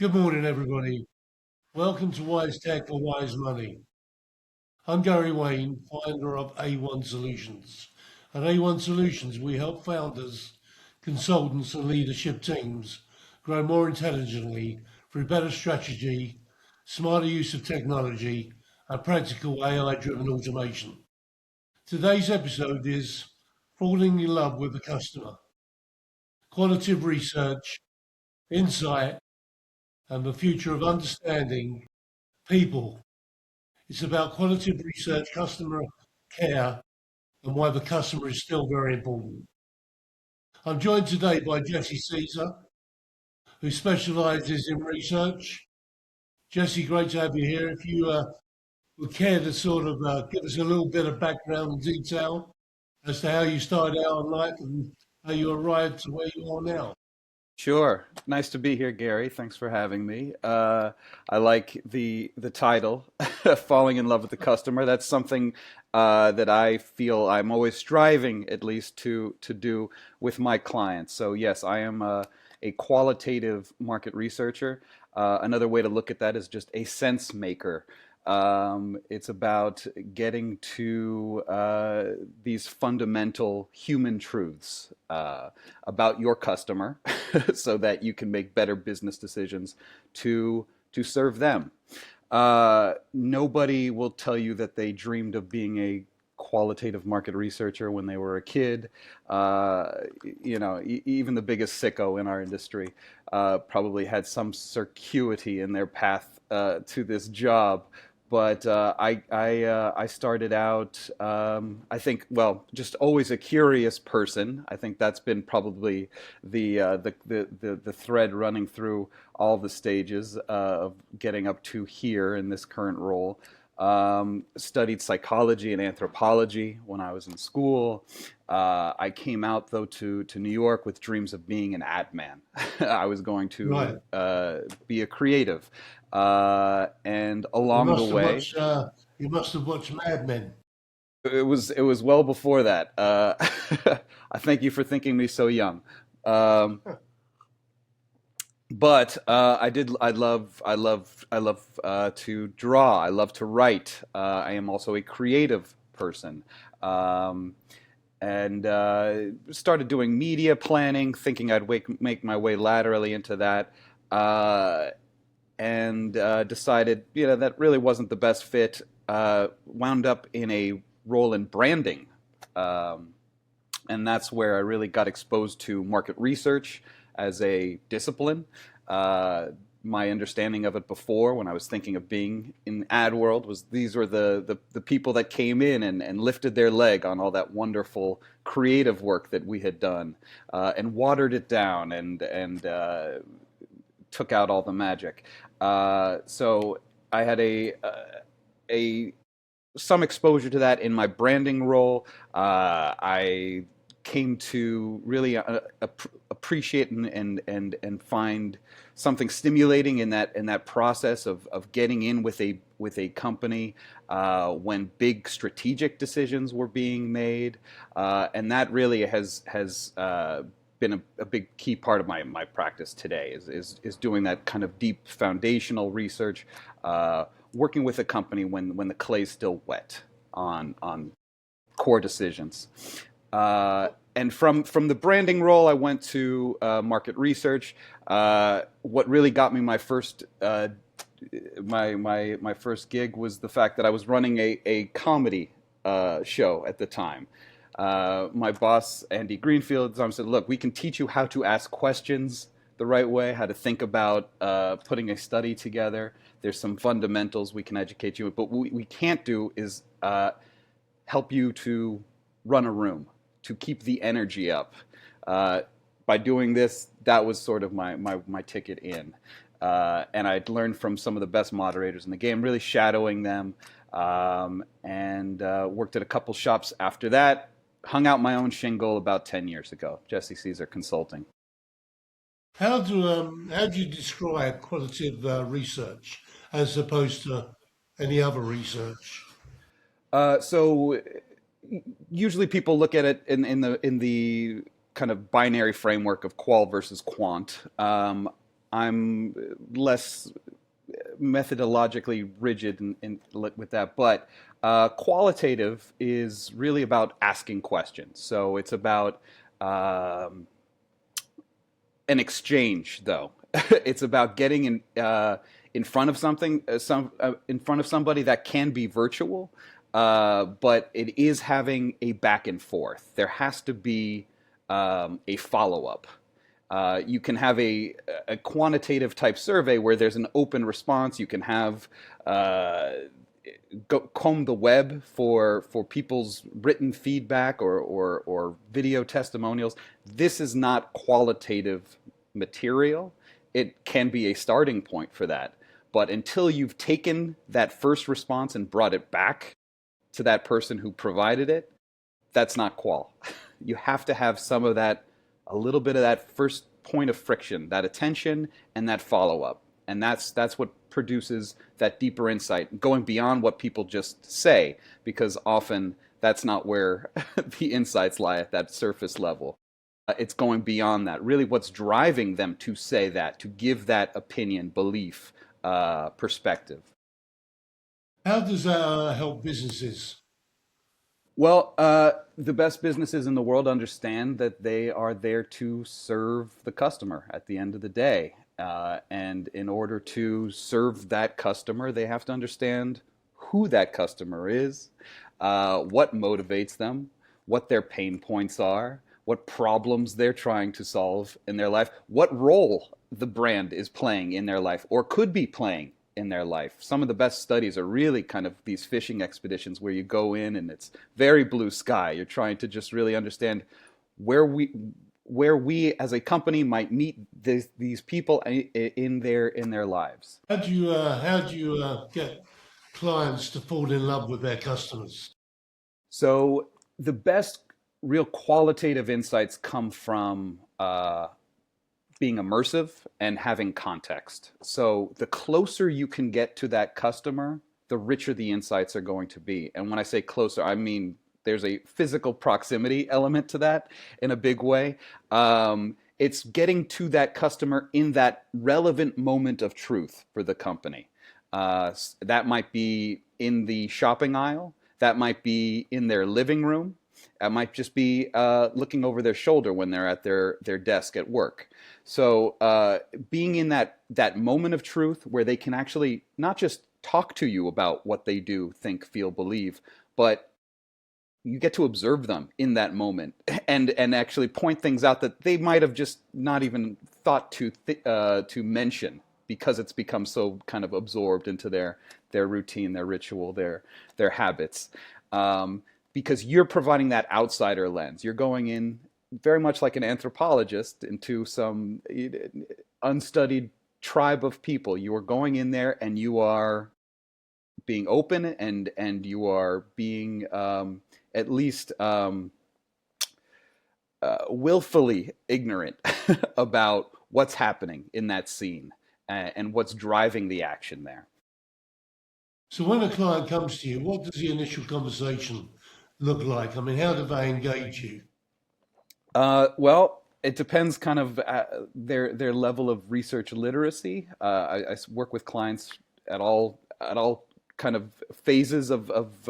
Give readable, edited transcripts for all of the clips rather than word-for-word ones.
Good morning, everybody. Welcome to Wise Tech for Wise Money. I'm Gary Wayne, founder of A1 Solutions. At A1 Solutions, we help founders, consultants, and leadership teams grow more intelligently through better strategy, smarter use of technology, and practical AI driven automation. Today's episode is Falling in Love with the Customer, Qualitative Research, Insight, and the Future of Understanding People. It's about quality of research, customer care, and why the customer is still very important. I'm joined today by Jesse Caesar, who specialises in research. Jesse, great to have you here. If you would care to sort of give us a little bit of background and detail as to how you started out in life and how you arrived to where you are now. Sure. Nice to be here, Gary. Thanks for having me. I like the title, "Falling in Love with the Customer." That's something that I feel I'm always striving, at least, to do with my clients. So yes, I am a qualitative market researcher. Another way to look at that is just a sense maker. It's about getting to these fundamental human truths about your customer so that you can make better business decisions to serve them. Nobody will tell you that they dreamed of being a qualitative market researcher when they were a kid. Even the biggest sicko in our industry probably had some circuity in their path to this job. But I started out, I think, well, just always a curious person. I think that's been probably the thread running through all the stages of getting up to here in this current role. Studied psychology and anthropology when I was in school. I came out though to New York with dreams of being an ad man. I was going Right. to be a creative, and You along the must have way, watched Mad Men. it was well before that. I thank you for thinking me so young. Um, but I love to draw. I love to write. I am also a creative person. Um, and started doing media planning, thinking make my way laterally into that, uh, and decided that really wasn't the best fit. Wound up in a role in branding, um, and that's where I really got exposed to market research as a discipline. Uh, my understanding of it before, when I was thinking of being in the ad world, was these were the people that came in and lifted their leg on all that wonderful creative work that we had done, and watered it down and took out all the magic. So I had a some exposure to that in my branding role. I came to really appreciate and find something stimulating in that process of getting in with a company when big strategic decisions were being made, and that really has been a big key part of my practice today is doing that kind of deep foundational research, working with a company when the clay's still wet on core decisions. And from the branding role, I went to market research. What really got me my first gig was the fact that I was running a comedy show at the time. My boss, Andy Greenfield, said, "Look, we can teach you how to ask questions the right way, how to think about putting a study together. There's some fundamentals we can educate you, but what we can't do is help you to run a room, to keep the energy up." Uh, by doing this, that was sort of my ticket in. And I'd learned from some of the best moderators in the game, really shadowing them, and worked at a couple shops after that. Hung out my own shingle about 10 years ago, Jesse Caesar Consulting. How do you describe qualitative research as opposed to any other research? So usually people look at it in the kind of binary framework of qual versus quant. I'm less methodologically rigid with that. But qualitative is really about asking questions. So it's about um, an exchange, though. It's about getting in front of something, in front of somebody that can be virtual, but it is having a back and forth. There has to be a follow up. You can have a quantitative type survey where there's an open response. You can have uh, comb the web for people's written feedback or video testimonials. This is not qualitative material. It can be a starting point for that. But until you've taken that first response and brought it back to that person who provided it, that's not qual. You have to have some of that, a little bit of that first point of friction, that attention and that follow up. And that's what produces that deeper insight, going beyond what people just say, because often that's not where the insights lie at that surface level. It's going beyond that. Really, what's driving them to say that, to give that opinion, belief, perspective. How does that help businesses? Well, the best businesses in the world understand that they are there to serve the customer at the end of the day. And in order to serve that customer, they have to understand who that customer is, what motivates them, what their pain points are, what problems they're trying to solve in their life, what role the brand is playing in their life or could be playing in their life. Some of the best studies are really kind of these fishing expeditions where you go in and it's very blue sky. You're trying to just really understand where we as a company might meet these people in their lives. How do you get clients to fall in love with their customers? So the best real qualitative insights come from being immersive and having context. So the closer you can get to that customer, the richer the insights are going to be. And when I say closer, I mean there's a physical proximity element to that in a big way. It's getting to that customer in that relevant moment of truth for the company. That might be in the shopping aisle. That might be in their living room. That might just be looking over their shoulder when they're at their desk at work. So being in that moment of truth where they can actually not just talk to you about what they do, think, feel, believe, but you get to observe them in that moment and actually point things out that they might have just not even thought to mention because it's become so kind of absorbed into their routine, their ritual, their habits. Because you're providing that outsider lens. You're going in very much like an anthropologist into some unstudied tribe of people. You are going in there and you are being open and you are being at least willfully ignorant about what's happening in that scene and what's driving the action there. So when a client comes to you, what does the initial conversation look like? I mean, how do they engage you? Well, it depends kind of their level of research literacy. I work with clients at all kind of phases of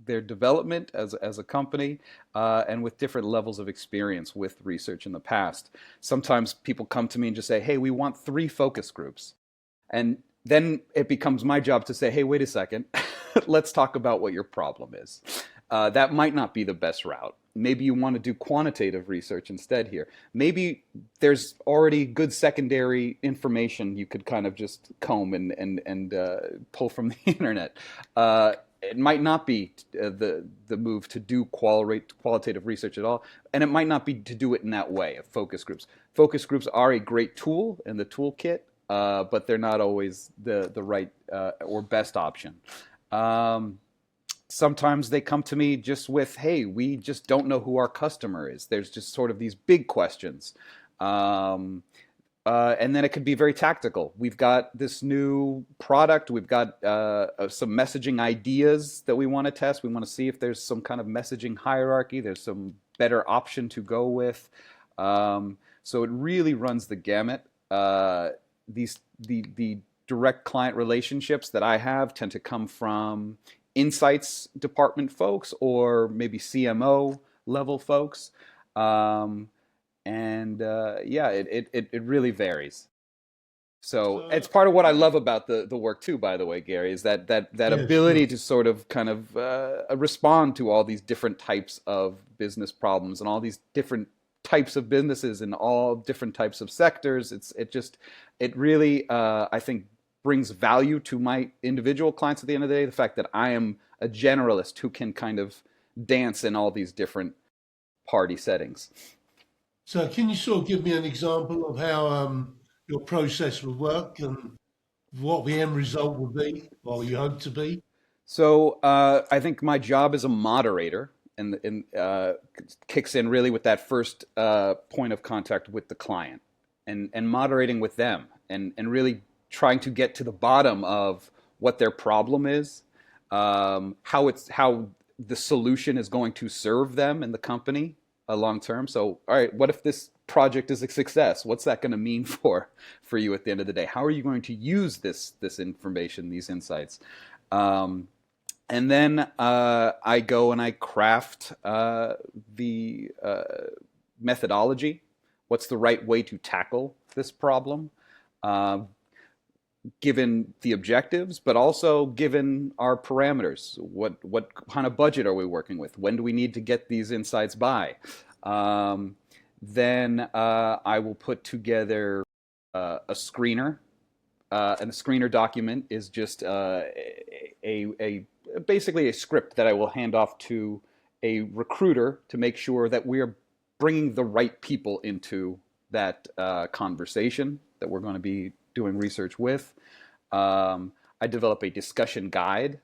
their development as a company, and with different levels of experience with research in the past. Sometimes people come to me and just say, "Hey, we want 3 focus groups," and then it becomes my job to say, "Hey, wait a second, let's talk about what your problem is." That might not be the best route. Maybe you want to do quantitative research instead here. Maybe there's already good secondary information you could kind of just comb and pull from the internet. It might not be the move to do qualitative research at all, and it might not be to do it in that way of focus groups. Focus groups are a great tool in the toolkit, but they're not always the right or best option. Um, Sometimes they come to me just with, hey, we just don't know who our customer is. There's just sort of these big questions. Um, and then it could be very tactical. We've got this new product. We've got some messaging ideas that we want to test. We want to see if there's some kind of messaging hierarchy. There's some better option to go with. So it really runs the gamut. uh, the direct client relationships that I have tend to come from insights department folks or maybe CMO level folks. Um, and yeah, it really varies. So it's So, part of what I love about the work too, by the way, Gary, is that yeah, ability sure. to sort of kind of respond to all these different types of business problems and all these different types of businesses in all different types of sectors. It really I think brings value to my individual clients at the end of the day. The fact that I am a generalist who can kind of dance in all these different party settings. So, can you sort of give me an example of how your process would work and what the end result would be, or you hope to be? So I think my job as a moderator and kicks in really with that first point of contact with the client and moderating with them and really trying to get to the bottom of what their problem is, how the solution is going to serve them and the company long term. So, all right, what if this project is a success? What's that going to mean for you at the end of the day? How are you going to use this information, these insights? Um, and then I go and I craft the methodology. What's the right way to tackle this problem, uh, given the objectives, but also given our parameters? What kind of budget are we working with? When do we need to get these insights by? Um, then I will put together a screener, and the screener document is just a basically a script that I will hand off to a recruiter to make sure that we are bringing the right people into that conversation that we're going to be doing research with. I develop a discussion guide.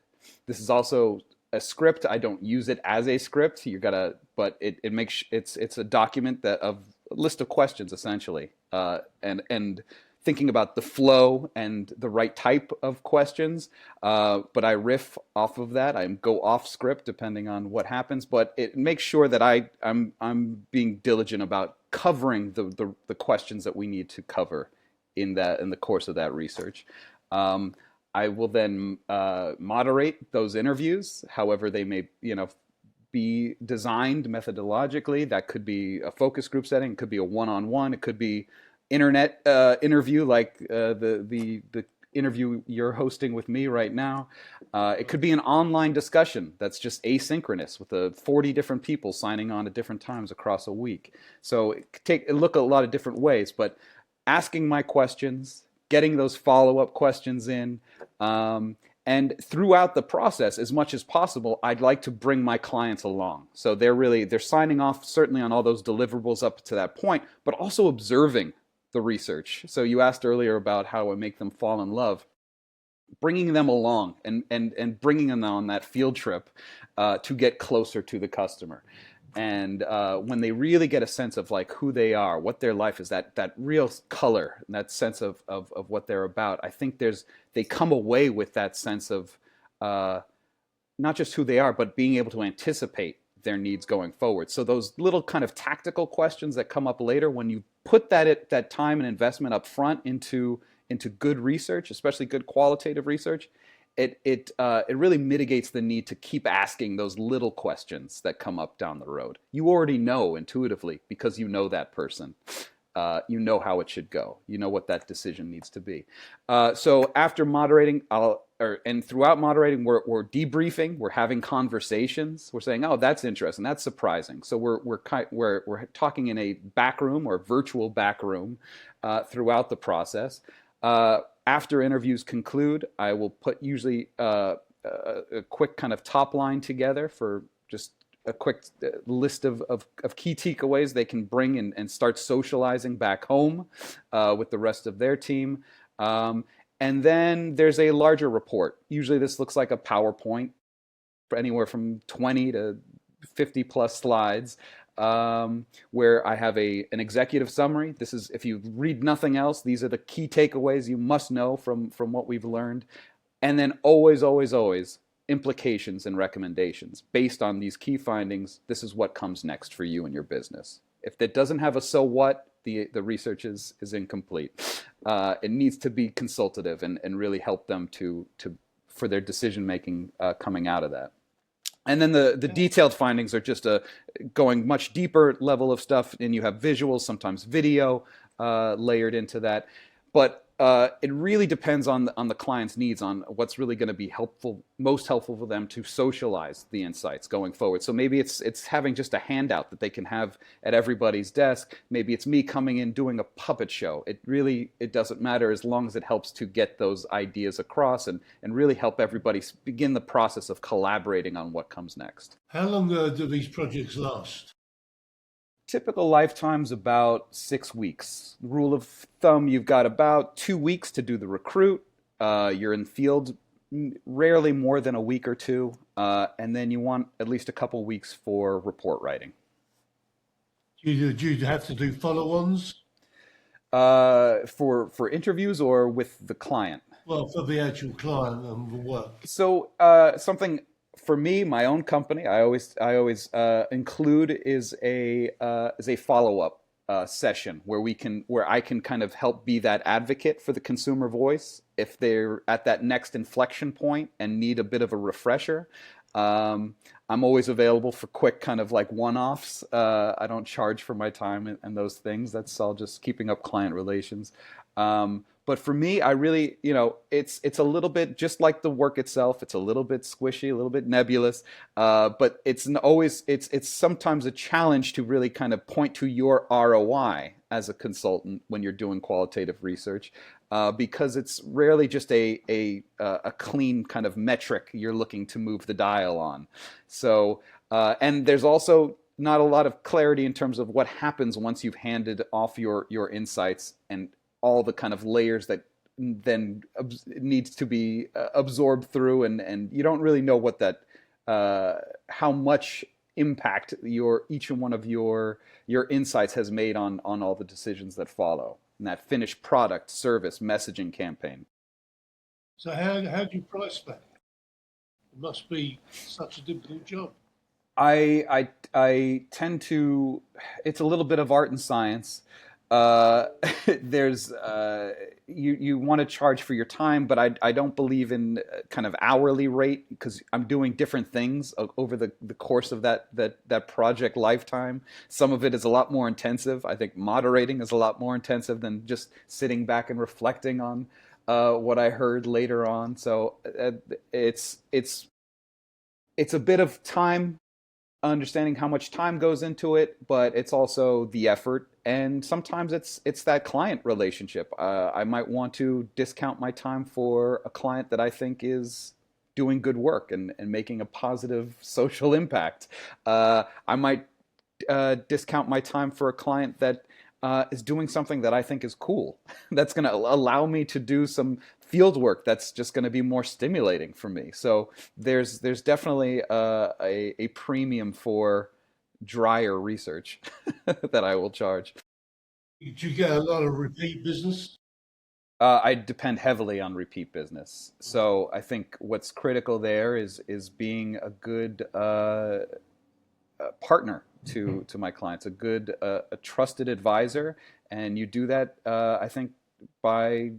This is also a script. I don't use it as a script. You gotta, but it makes it's a document that of a list of questions essentially, and thinking about the flow and the right type of questions. But I riff off of that. I go off script depending on what happens. But it makes sure that I'm being diligent about covering the questions that we need to cover in the course of that research. Um, I will then moderate those interviews, however they may be designed methodologically. That could be a focus group setting, it could be a one-on-one, it could be internet interview like the interview you're hosting with me right now. It could be an online discussion that's just asynchronous with 40 different people signing on at different times across a week. So it look a lot of different ways, but asking my questions, getting those follow-up questions in, and throughout the process, as much as possible, I'd like to bring my clients along. So they're signing off certainly on all those deliverables up to that point, but also observing the research. So you asked earlier about how I make them fall in love. Bringing them along and bringing them on that field trip to get closer to the customer. And when they really get a sense of like who they are, what their life is, that real color and that sense of what they're about, I think they come away with that sense of uh, not just who they are, but being able to anticipate their needs going forward. So those little kind of tactical questions that come up later, when you put that time and investment up front into good research, especially good qualitative research, it really mitigates the need to keep asking those little questions that come up down the road. You already know intuitively because you know that person. You know how it should go. You know what that decision needs to be. So after moderating, and throughout moderating, we're debriefing. We're having conversations. We're saying, "Oh, that's interesting. That's surprising." So we're talking in a back room or virtual back room throughout the process. After interviews conclude, I will put usually a quick kind of top line together for just a quick list of key takeaways they can bring and start socializing back home with the rest of their team. And then there's a larger report. Usually this looks like a PowerPoint for anywhere from 20 to 50 plus slides, where I have an executive summary. This is, if you read nothing else, these are the key takeaways you must know from what we've learned. And then always, always, always implications and recommendations. Based on these key findings, this is what comes next for you and your business. If that doesn't have a so what, the research is incomplete. It needs to be consultative and really help them to for their decision making coming out of that. And then the detailed findings are just a going much deeper level of stuff, and you have visuals, sometimes video layered into that. But it really depends on the client's needs, on what's really going to be helpful, most helpful for them to socialize the insights going forward. So maybe it's having just a handout that they can have at everybody's desk. Maybe it's me coming in doing a puppet show. It doesn't matter, as long as it helps to get those ideas across and really help everybody begin the process of collaborating on what comes next. How long do these projects last? Typical lifetime's about 6 weeks. Rule of thumb, you've got about 2 weeks to do the recruit. You're in field rarely more than a week or two, and then you want at least a couple weeks for report writing. Do you have to do follow-ons? For interviews or with the client. Well, for the actual client and the work. So something for me, my own company, I always include is a follow up session where I can kind of help be that advocate for the consumer voice if they're at that next inflection point and need a bit of a refresher. I'm always available for quick kind of like one-offs. I don't charge for my time and those things. That's all just keeping up client relations. But for me, I really, it's a little bit just like the work itself. It's a little bit squishy, a little bit nebulous, but it's sometimes a challenge to really kind of point to your ROI as a consultant when you're doing qualitative research, because it's rarely just a clean kind of metric you're looking to move the dial on. So, and there's also not a lot of clarity in terms of what happens once you've handed off your insights and all the kind of layers that then needs to be absorbed through, and you don't really know what that how much impact each one of your insights has made on all the decisions that follow in that finished product, service, messaging campaign. So how do you price that? It must be such a difficult job. I tend to. It's a little bit of art and science. There's you want to charge for your time, but I don't believe in kind of hourly rate, because I'm doing different things over the course of that project lifetime. Some of it is a lot more intensive. I think moderating is a lot more intensive than just sitting back and reflecting on what I heard later on. So it's a bit of time, understanding how much time goes into it, but it's also the effort. And sometimes it's that client relationship. I might want to discount my time for a client that I think is doing good work and making a positive social impact. I might discount my time for a client that is doing something that I think is cool. That's going to allow me to do some field work that's just going to be more stimulating for me. So there's definitely a premium for drier research that I will charge. Do you get a lot of repeat business? I depend heavily on repeat business. So I think what's critical there is being a good partner to my clients, a good a trusted advisor, and you do that I think by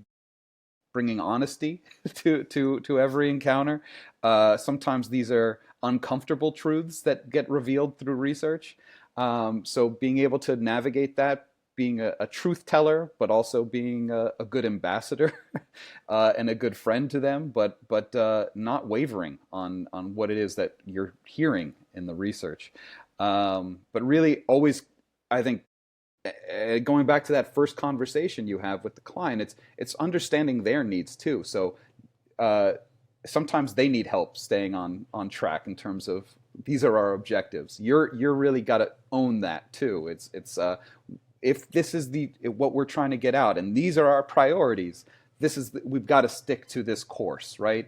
bringing honesty to every encounter. Sometimes these are uncomfortable truths that get revealed through research. So being able to navigate that, being a truth teller, but also being a good ambassador and a good friend to them, but not wavering on what it is that you're hearing in the research. But really, always, I think, going back to that first conversation you have with the client, it's understanding their needs too. So sometimes they need help staying on track in terms of these are our objectives. You're really got to own that too. It's if this is what we're trying to get out, and these are our priorities. We've got to stick to this course, right?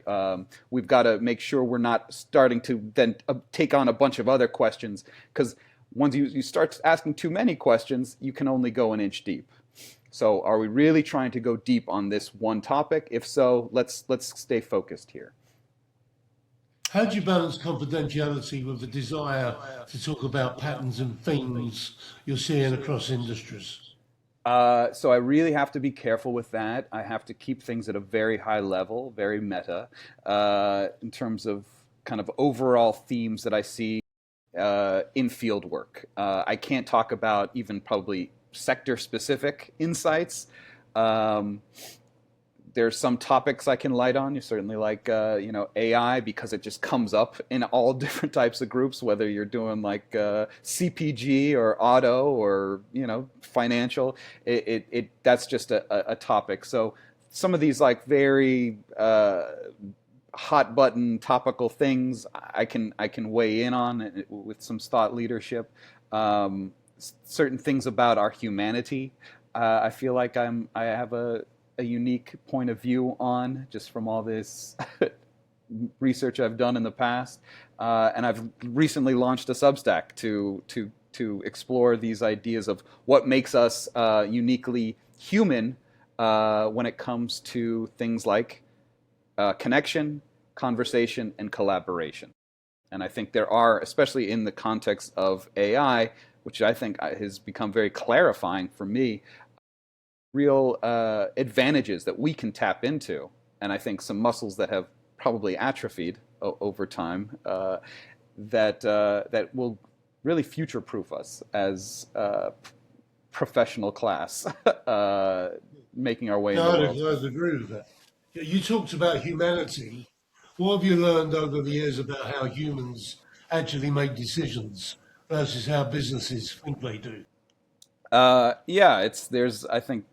We've got to make sure we're not starting to then take on a bunch of other questions, because once you start asking too many questions, you can only go an inch deep. So are we really trying to go deep on this one topic? If so, let's stay focused here. How do you balance confidentiality with the desire to talk about patterns and themes you're seeing across industries? So I really have to be careful with that. I have to keep things at a very high level, very meta, in terms of kind of overall themes that I see in field work. I can't talk about even probably sector specific insights. Um, there's some topics I can light on. You certainly like AI because it just comes up in all different types of groups, whether you're doing like CPG or auto or financial. It that's just a topic. So some of these like very hot button topical things I can weigh in on with some thought leadership. Certain things about our humanity. I feel like I have a unique point of view on just from all this research I've done in the past, and I've recently launched a Substack to explore these ideas of what makes us uniquely human when it comes to things like connection, conversation, and collaboration. And I think there are, especially in the context of AI, which I think has become very clarifying for me, real advantages that we can tap into. And I think some muscles that have probably atrophied over time that will really future proof us as professional class making our way in the No, world. I'd agree with that. Yeah, you talked about humanity. What have you learned over the years about how humans actually make decisions versus how businesses think they do? Yeah, it's there's. I think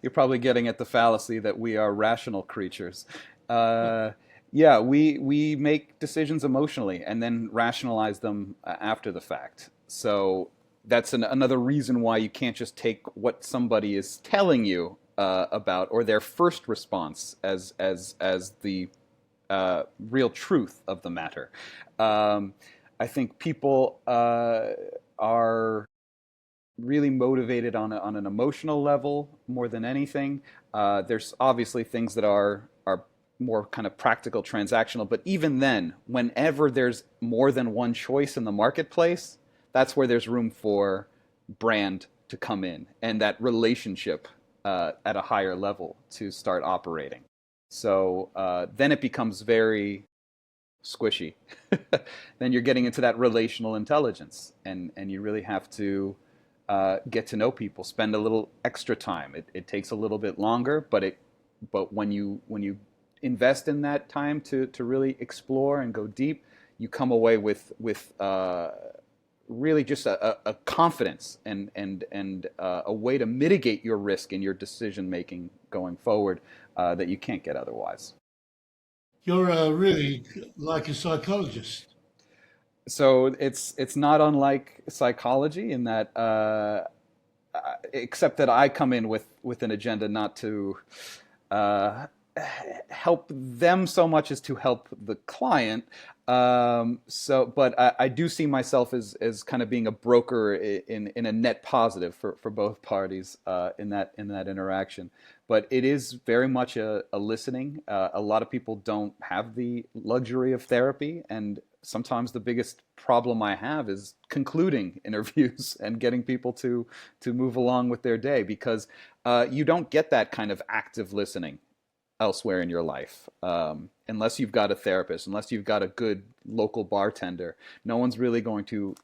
you're probably getting at the fallacy that we are rational creatures. Uh, yeah, we make decisions emotionally and then rationalize them after the fact. So that's another reason why you can't just take what somebody is telling you about or their first response as the real truth of the matter. Um, I think people are really motivated on an emotional level more than anything. There's obviously things that are more kind of practical, transactional, but even then, whenever there's more than one choice in the marketplace, that's where there's room for brand to come in and that relationship at a higher level to start operating. So then it becomes very squishy. Then you're getting into that relational intelligence, and you really have to get to know people, spend a little extra time. It takes a little bit longer, but when you invest in that time to really explore and go deep, you come away with really just a confidence and a way to mitigate your risk in your decision making going forward that you can't get otherwise. You're really like a psychologist. So it's not unlike psychology in that except that I come in with an agenda not to uh, help them so much as to help the client. But I do see myself as kind of being a broker in a net positive for both parties in that interaction. But it is very much a listening. A lot of people don't have the luxury of therapy, and sometimes the biggest problem I have is concluding interviews and getting people to move along with their day because you don't get that kind of active listening elsewhere in your life. Unless you've got a therapist, unless you've got a good local bartender, no one's really going to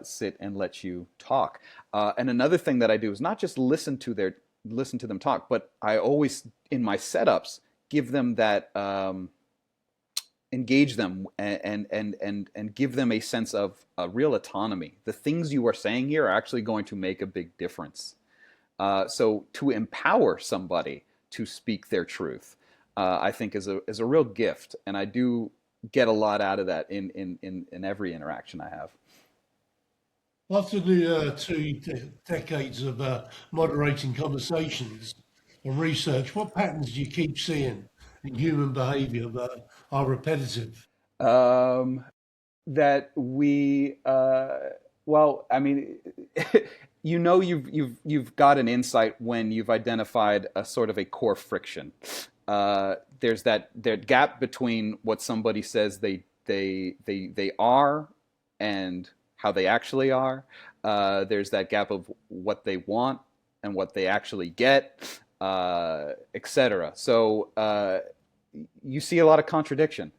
sit and let you talk. And another thing that I do is not just listen to them talk, but I always in my setups give them that engage them and give them a sense of real autonomy. The things you are saying here are actually going to make a big difference. So to empower somebody to speak their truth, I think is a real gift, and I do get a lot out of that in every interaction I have. After the decades of moderating conversations and research, what patterns do you keep seeing in human behaviour that are repetitive? Um, that we well, I mean, you've got an insight when you've identified a sort of a core friction. There's that gap between what somebody says they are and how they actually are. There's that gap of what they want and what they actually get, etc. So you see a lot of contradiction.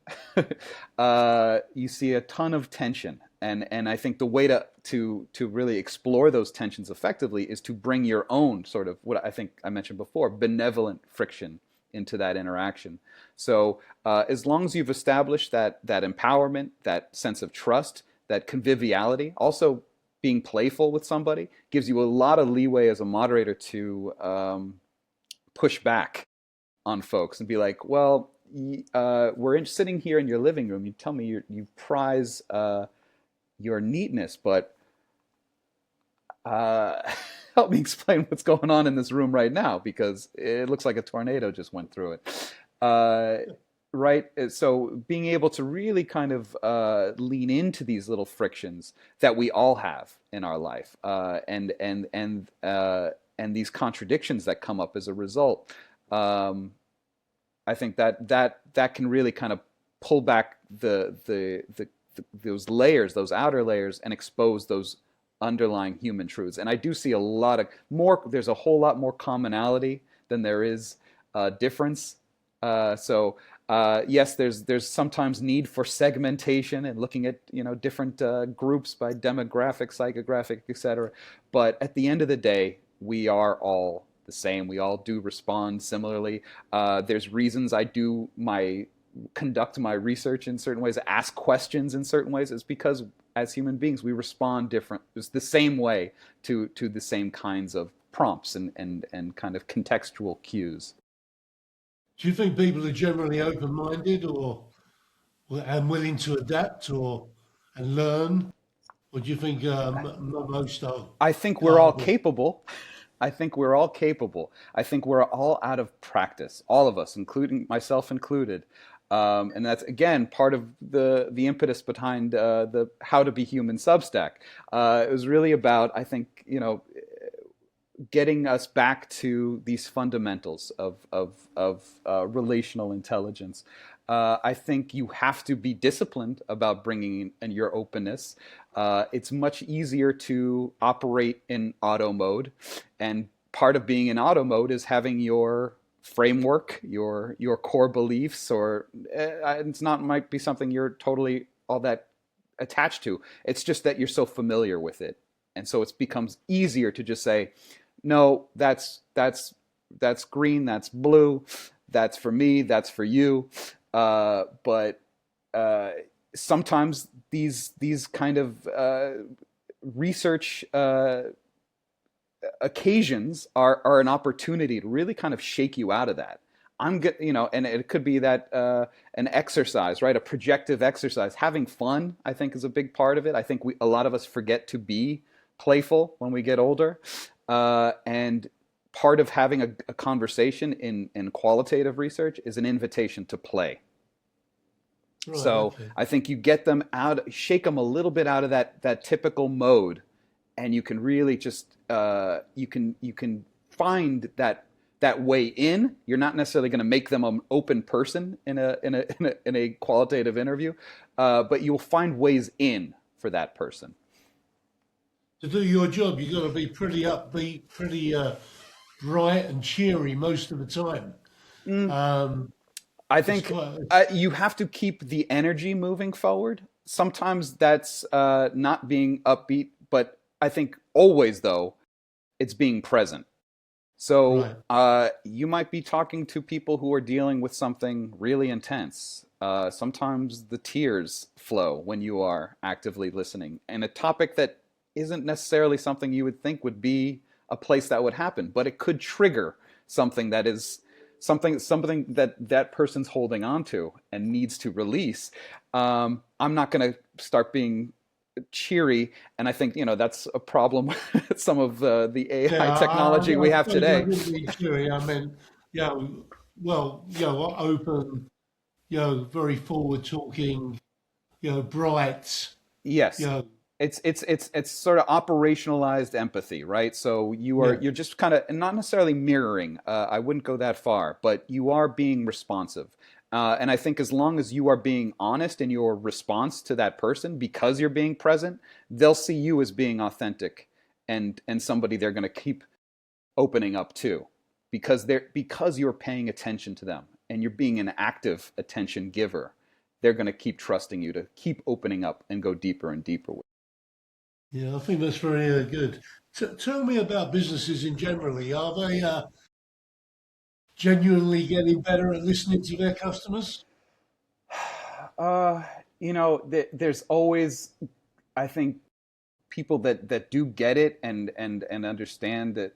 You see a ton of tension, and I think the way to really explore those tensions effectively is to bring your own sort of what I think I mentioned before, benevolent friction into that interaction. So as long as you've established that empowerment, that sense of trust, that conviviality, also being playful with somebody gives you a lot of leeway as a moderator to push back on folks and be like, well, sitting here in your living room. You tell me you prize your neatness, but uh, help me explain what's going on in this room right now because it looks like a tornado just went through it. Uh, right? So being able to really kind of lean into these little frictions that we all have in our life, and these contradictions that come up as a result. Um, I think that can really kind of pull back those layers, those outer layers, and expose those underlying human truths. And I do see a lot of more. There's a whole lot more commonality than there is difference. Yes, there's sometimes need for segmentation and looking at different groups by demographic, psychographic, etc. But at the end of the day, we are all the same. We all do respond similarly. There's reasons I do my conduct my research in certain ways, ask questions in certain ways, is because as human beings we respond different. It's the same way to the same kinds of prompts and kind of contextual cues. Do you think people are generally open-minded or and willing to adapt or and learn, or do you think most I think we're all are capable. I think we're all capable. I think we're all out of practice, all of us, including myself included. And that's again part of the impetus behind the How to Be Human Substack. It was really about, I think, getting us back to these fundamentals of relational intelligence. I think you have to be disciplined about bringing in your openness. It's much easier to operate in auto mode, and part of being in auto mode is having your framework, your core beliefs, or it's not might be something you're totally all that attached to. It's just that you're so familiar with it, and so it becomes easier to just say, no, that's green, that's blue, that's for me, that's for you. But sometimes these kind of research occasions are an opportunity to really kind of shake you out of that. And it could be that an exercise, right? A projective exercise. Having fun, I think, is a big part of it. I think a lot of us forget to be playful when we get older, and part of having a conversation in qualitative research is an invitation to play. right? So Okay. I think you get them out, shake them a little bit out of that typical mode, and you can really just you can find that way in. You're not necessarily going to make them an open person in a qualitative interview, but you'll find ways in for that person. To do your job, you got to be pretty upbeat, pretty bright and cheery most of the time. Um, I it's think quite you have to keep the energy moving forward. Sometimes that's not being upbeat, but I think always, though, it's being present. So right. you might be talking to people who are dealing with something really intense. Sometimes the tears flow when you are actively listening, and a topic that isn't necessarily something you would think would be a place that would happen, but it could trigger something that is something that that person's holding on to and needs to release. I'm not going to start being cheery, and I think that's a problem with some of the Yeah, AI technology I we have suppose I today. didn't mean cheery. I meant, well, open, very forward talking, bright, you Yes. know, It's sort of operationalized empathy, right? So yeah. you're just kind of not necessarily mirroring. I wouldn't go that far, but you are being responsive. And I think as long as you are being honest in your response to that person because you're being present, they'll see you as being authentic and somebody they're going to keep opening up too, because you're paying attention to them and you're being an active attention giver. They're going to keep trusting you to keep opening up and go deeper and deeper with. Yeah, I think that's very good. Tell me about businesses in generally. Are they genuinely getting better at listening to their customers? Uh, there's always, I think, people that do get it and understand that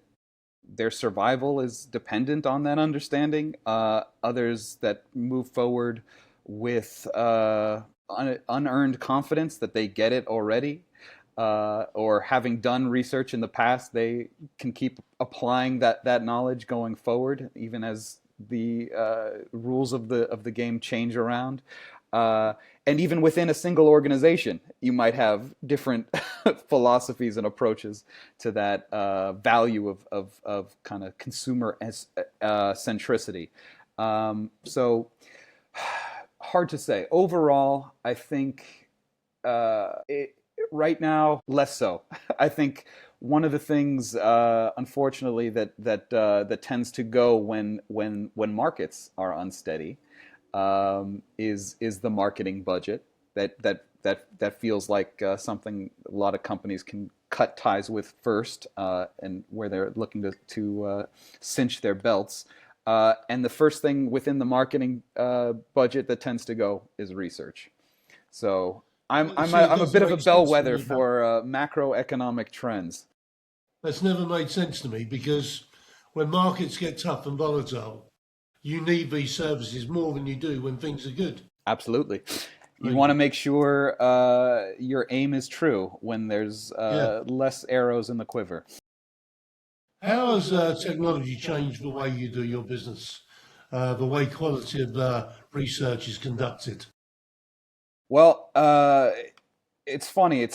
their survival is dependent on that understanding. Others that move forward with unearned confidence that they get it already, or having done research in the past, they can keep applying that knowledge going forward, even as the rules of the game change around. And even within a single organization, you might have different philosophies and approaches to that value of kind of consumer centricity. So hard to say. Overall, I think right now less so. I think one of the things, unfortunately, that tends to go when markets are unsteady is the marketing budget that feels like something a lot of companies can cut ties with first, and where they're looking to cinch their belts. And the first thing within the marketing budget that tends to go is research. So See, it I'm a doesn't bit of a make sense to bellwether me. for macroeconomic trends. That's never made sense to me because when markets get tough and volatile, you need these services more than you do when things are good. Absolutely. You want to Crazy. make sure your aim is true when there's Yeah. less arrows in the quiver. How has technology changed the way you do your business, the way qualitative research is conducted? Well, it's funny.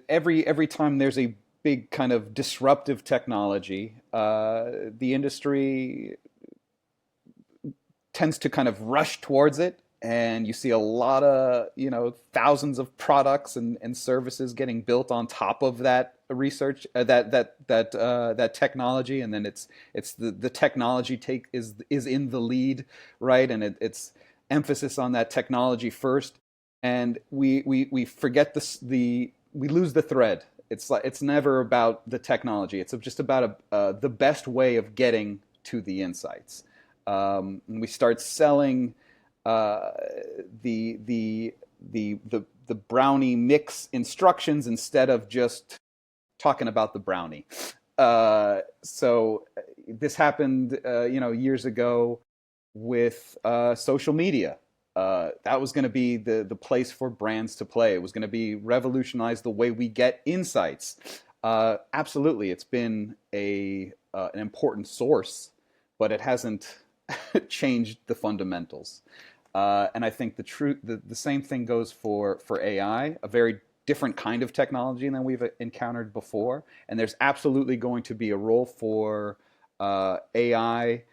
Every time there's a big kind of disruptive technology, the industry tends to kind of rush towards it, and you see a lot of thousands of products and services getting built on top of that research, that technology, and then it's the technology take is in the lead, right? And it's emphasis on that technology first, and we forget we lose the thread. It's like it's never about the technology. It's just about the best way of getting to the insights. And we start selling uh, the, the the brownie mix instructions instead of just talking about the brownie. So this happened, years ago with social media. That was going to be the place for brands to play. It was going to be revolutionize the way we get insights. Absolutely, it's been an important source, but it hasn't changed the fundamentals. And I think the same thing goes for AI, a very different kind of technology than we've encountered before. And there's absolutely going to be a role for AI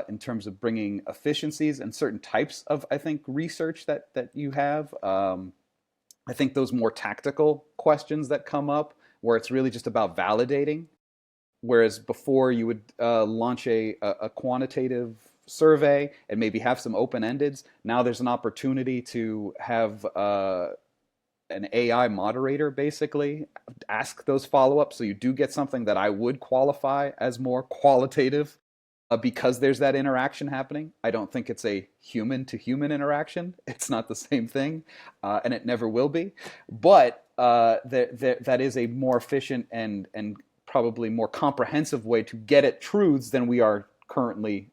in terms of bringing efficiencies and certain types of, I think, research that you have. I think those more tactical questions that come up, where it's really just about validating, whereas before you would launch a quantitative survey and maybe have some open endeds. Now there's an opportunity to have an AI moderator basically ask those follow ups, so you do get something that I would qualify as more qualitative, because there's that interaction happening. I don't think it's a human to human interaction. It's not the same thing, and it never will be. But that is a more efficient and probably more comprehensive way to get at truths than we are currently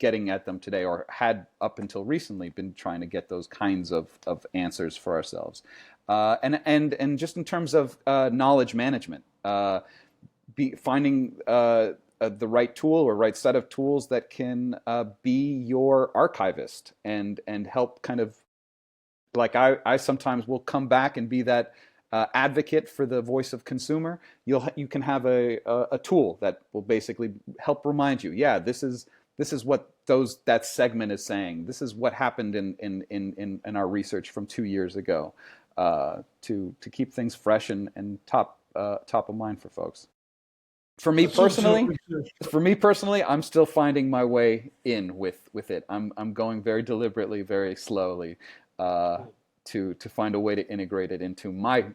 getting at them today, or had up until recently been trying to get those kinds of answers for ourselves. And just in terms of knowledge management, finding the right tool or right set of tools that can be your archivist and help kind of, like I sometimes will come back and be that advocate for the voice of consumer. You can have a tool that will basically help remind you, yeah, this is what that segment is saying. This is what happened in our research from 2 years ago, to keep things fresh and top of mind for folks. For me I talked to a personally, research. I'm still finding my way in with it. I'm going very deliberately, very slowly, uh, to find a way to integrate it into my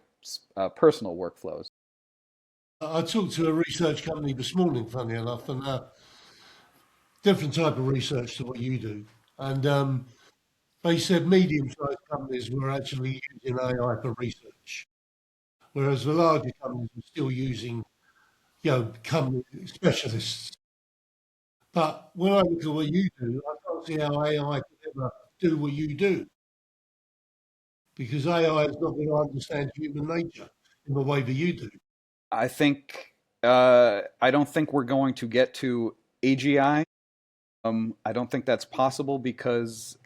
personal workflows. I talked to a research company this morning, funny enough, and different type of research to what you do. And they said medium-sized companies were actually using AI for research, whereas the larger companies are still using, company specialists. But when I look at what you do, I can't see how AI could ever do what you do because AI is not going to understand human nature in the way that you do. I think I don't think we're going to get to AGI. I don't think that's possible because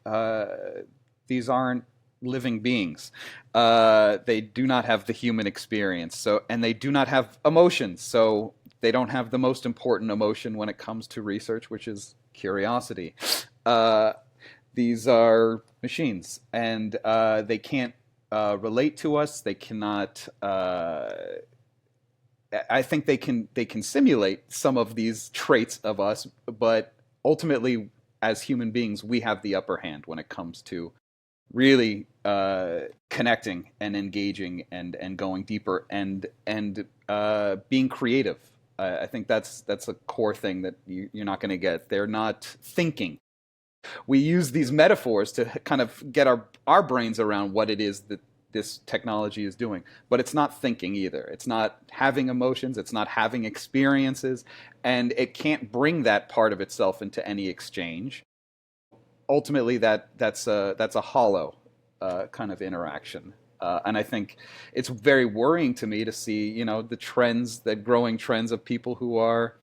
these aren't living beings. They do not have the human experience, so and they do not have emotions. So they don't have the most important emotion when it comes to research, which is curiosity. Uh, these are machines, and they can't relate to us. They cannot. I think they can simulate some of these traits of us, but ultimately, as human beings, we have the upper hand when it comes to really connecting and engaging and going deeper and being creative. I think that's a core thing that you're not going to get. They're not thinking. We use these metaphors to kind of get our brains around what it is that this technology is doing. But it's not thinking either. It's not having emotions. It's not having experiences. And it can't bring that part of itself into any exchange. Ultimately, that's a hollow kind of interaction. And I think it's very worrying to me to see, the trends, the growing trends of people who are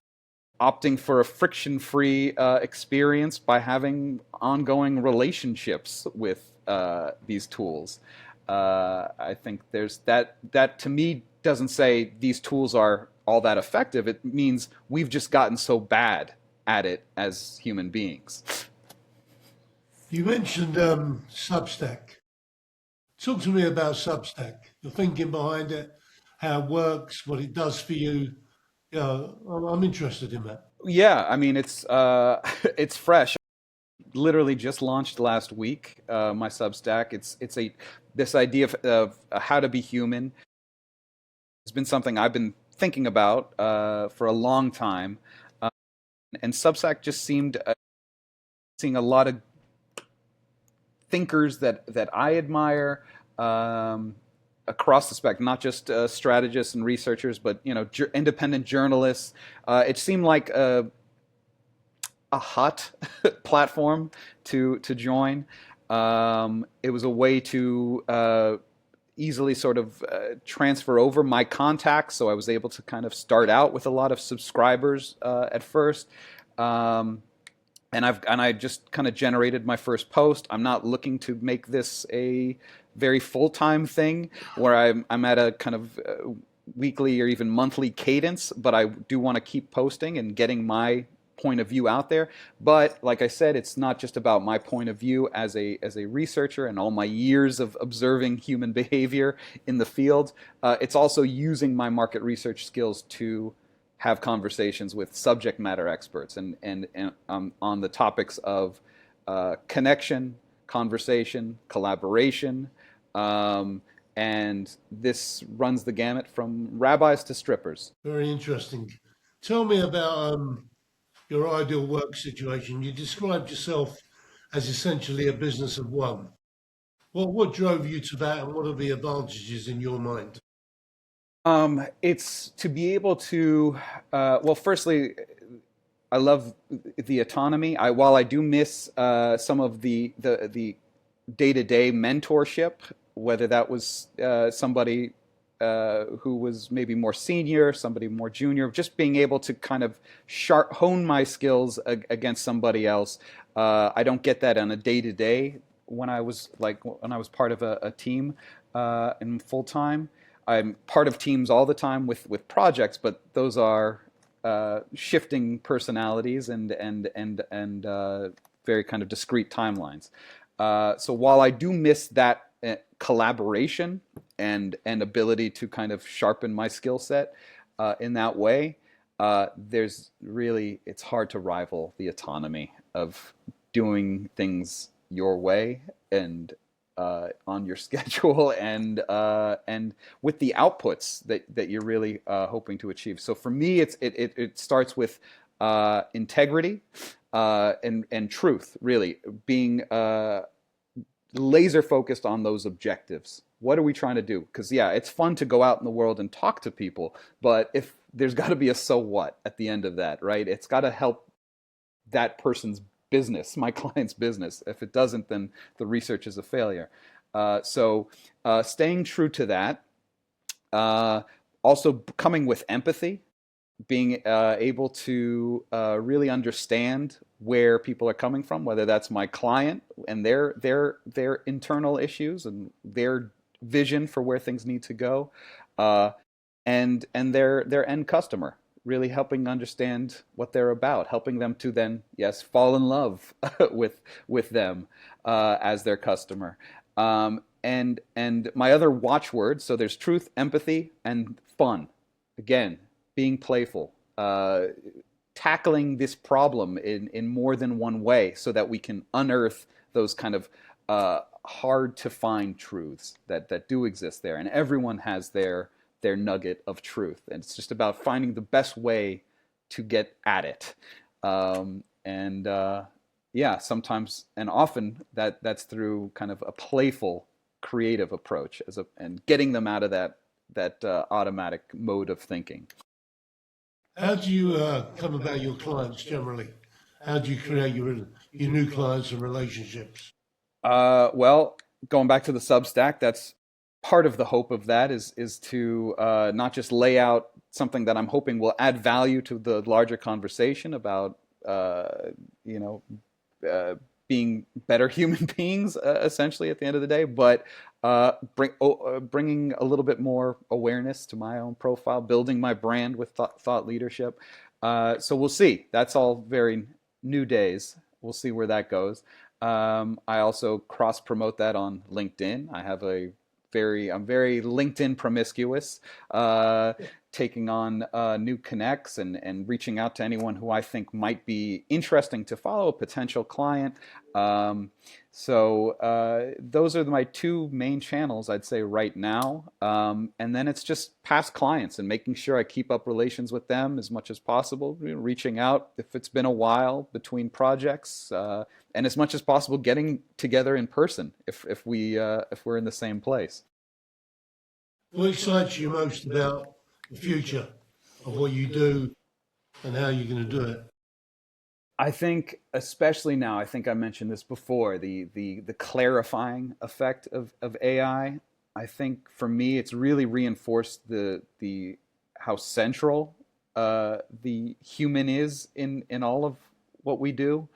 opting for a friction-free experience by having ongoing relationships with these tools. I think there's that. That to me doesn't say these tools are all that effective. It means we've just gotten so bad at it as human beings. You mentioned Substack. Talk to me about Substack, the thinking behind it, how it works, what it does for you. Yeah, I'm interested in that. Yeah, I mean it's fresh. Literally just launched last week. My Substack. It's a this idea of how to be human. It's been something I've been thinking about for a long time, and Substack just seemed seeing a lot of thinkers that I admire across the spectrum, not just strategists and researchers, but independent journalists. It seemed like a hot platform to join. It was a way to easily sort of transfer over my contacts, so I was able to kind of start out with a lot of subscribers at first. Um, and I just kind of generated my first post. I'm not looking to make this a very full-time thing where I'm at a kind of weekly or even monthly cadence, but I do want to keep posting and getting my point of view out there. But like I said, it's not just about my point of view as a researcher and all my years of observing human behavior in the field. It's also using my market research skills to have conversations with subject matter experts and on the topics of connection, conversation, collaboration, um, and this runs the gamut from rabbis to strippers. Very interesting. Tell me about your ideal work situation. You described yourself as essentially a business of one. What drove you to that, and what are the advantages in your mind? It's to be able to, well, firstly, I love the autonomy. While I do miss some of the day-to-day mentorship, whether that was somebody who was maybe more senior, somebody more junior, just being able to kind of hone my skills against somebody else. I don't get that on a day-to-day when I was part of a team in full time. I'm part of teams all the time with projects, but those are shifting personalities and very kind of discrete timelines. So while I do miss that collaboration and ability to kind of sharpen my skill set in that way, there's really, it's hard to rival the autonomy of doing things your way and on your schedule and with the outputs that you're really hoping to achieve. So for me, it starts with integrity and truth, really being laser focused on those objectives. What are we trying to do? Because yeah, it's fun to go out in the world and talk to people, but if there's got to be a so what at the end of that, right? It's got to help that person's business, my client's business. If it doesn't, then the research is a failure. So staying true to that, uh, also coming with empathy, being able to really understand where people are coming from, whether that's my client and their internal issues and their vision for where things need to go, uh, and their end customer, really helping understand what they're about, helping them to then yes fall in love with them as their customer. And my other watchwords, so there's truth, empathy, and fun. Again, being playful, tackling this problem in more than one way so that we can unearth those kind of hard to find truths that do exist there. And everyone has their nugget of truth. And it's just about finding the best way to get at it. And yeah, sometimes and often that's through kind of a playful, creative approach and getting them out of that automatic mode of thinking. How do you come about your clients generally? How do you create your new clients and relationships? Well, going back to the Substack, that's part of the hope of that is to not just lay out something that I'm hoping will add value to the larger conversation about you know being better human beings, essentially at the end of the day, but bringing a little bit more awareness to my own profile, building my brand with thought leadership. So we'll see. That's all very new days. We'll see where that goes. I also cross promote that on LinkedIn. I'm very LinkedIn promiscuous, taking on new connects and reaching out to anyone who I think might be interesting to follow, a potential client. Um, so those are my two main channels, I'd say, right now. And then it's just past clients and making sure I keep up relations with them as much as possible, reaching out if it's been a while between projects, and as much as possible getting together in person if we're in the same place. What excites you most about the future of what you do and how you're going to do it? I think, especially now, I think I mentioned this before, the clarifying effect of AI. I think for me, it's really reinforced the how central the human is in all of what we do.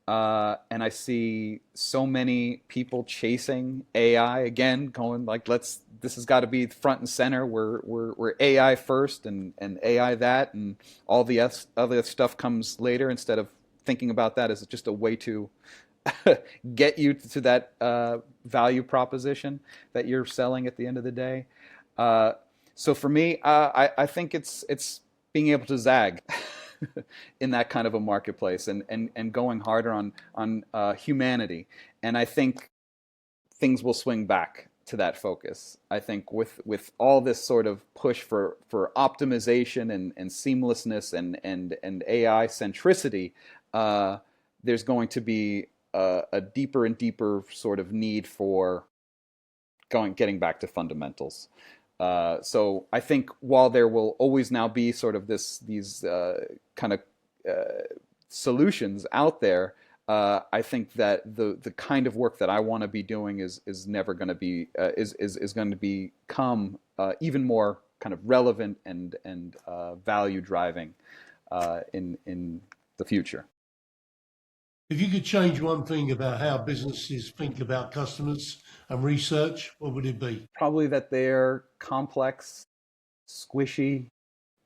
And I see so many people chasing AI again, going like, this has got to be front and center. We're AI first and AI that, and all the other stuff comes later instead of thinking about that as just a way to get you to that value proposition that you're selling at the end of the day. Uh, so for me, I think it's being able to zag in that kind of a marketplace and going harder on humanity. And I think things will swing back to that focus. I think with all this sort of push for optimization and seamlessness and AI centricity, uh, there's going to be a deeper and deeper sort of need for getting back to fundamentals. So I think while there will always now be sort of these kind of solutions out there, I think that the kind of work that I want to be doing is never going to be is going to become even more kind of relevant and value driving in the future. If you could change one thing about how businesses think about customers and research, what would it be? Probably that they're complex, squishy,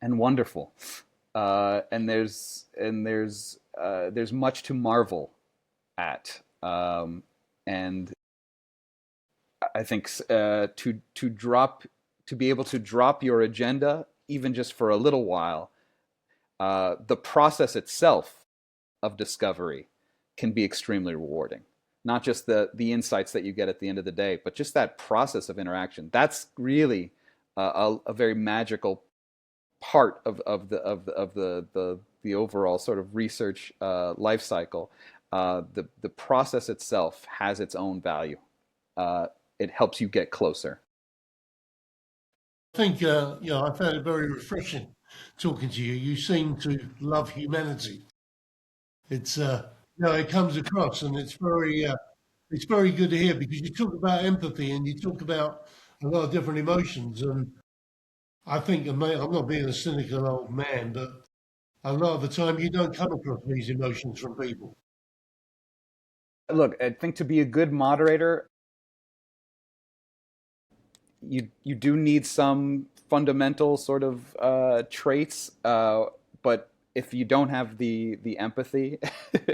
and wonderful. And there's much to marvel at. And I think to be able to drop your agenda even just for a little while the process itself of discovery can be extremely rewarding. Not just the insights that you get at the end of the day, but just that process of interaction. That's really a very magical part of the overall sort of research life cycle. The process itself has its own value. It helps you get closer. I think, I found it very refreshing talking to you. You seem to love humanity. It's, it comes across, and it's very good to hear because you talk about empathy and you talk about a lot of different emotions. And I think, and I'm not being a cynical old man, but a lot of the time you don't come across these emotions from people. Look, I think to be a good moderator, you do need some fundamental sort of traits, but if you don't have the empathy,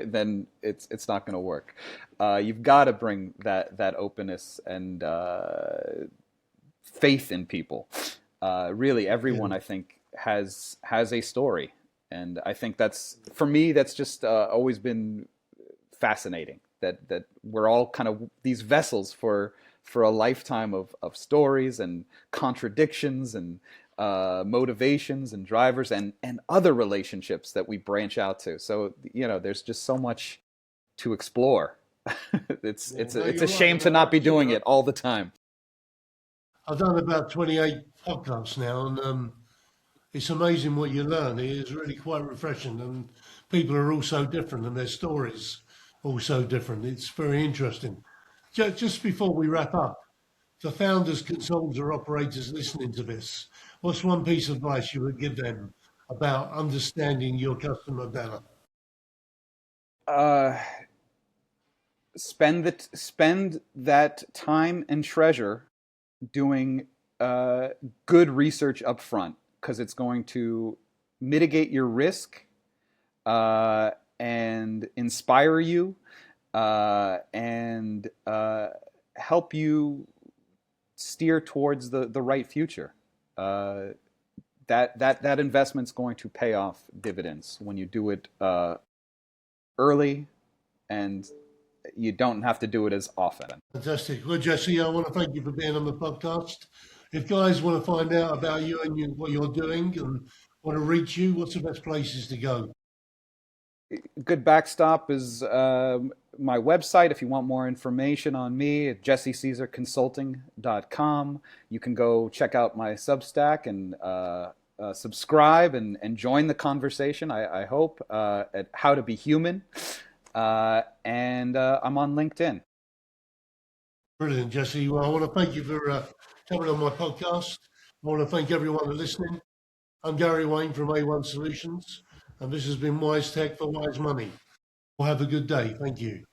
then it's not going to work. You've got to bring that openness and faith in people. Really, everyone Yeah. I think has a story, and I think that's for me. That's just always been fascinating. That we're all kind of these vessels for a lifetime of stories and contradictions and motivations and drivers and other relationships that we branch out to. So there's just so much to explore. it's Yeah, it's a, no, it's you're a right shame to about not be that. doing it all the time. I've done about 28 podcasts now, and it's amazing what you learn. It is really quite refreshing, and people are all so different, and their stories all so different. It's very interesting. Just before we wrap up, for founders, consultants, or operators listening to this, what's one piece of advice you would give them about understanding your customer better? Uh, spend that time and treasure doing good research up front because it's going to mitigate your risk uh, and inspire you and help you steer towards the right future. Uh, that investment's going to pay off dividends when you do it early, and you don't have to do it as often. Fantastic. Well, Jesse, I want to thank you for being on the podcast. If guys want to find out about you and what you're doing and want to reach you, what's the best places to go? Good backstop is my website. If you want more information on me, at jessecaesarconsulting.com. You can go check out my Substack and subscribe and join the conversation, I hope, at How to Be Human. And I'm on LinkedIn. Brilliant, Jesse. Well, I want to thank you for coming on my podcast. I want to thank everyone for listening. I'm Gary Wayne from A1 Solutions, and this has been Wise Tech for Wise Money. Well, have a good day. Thank you.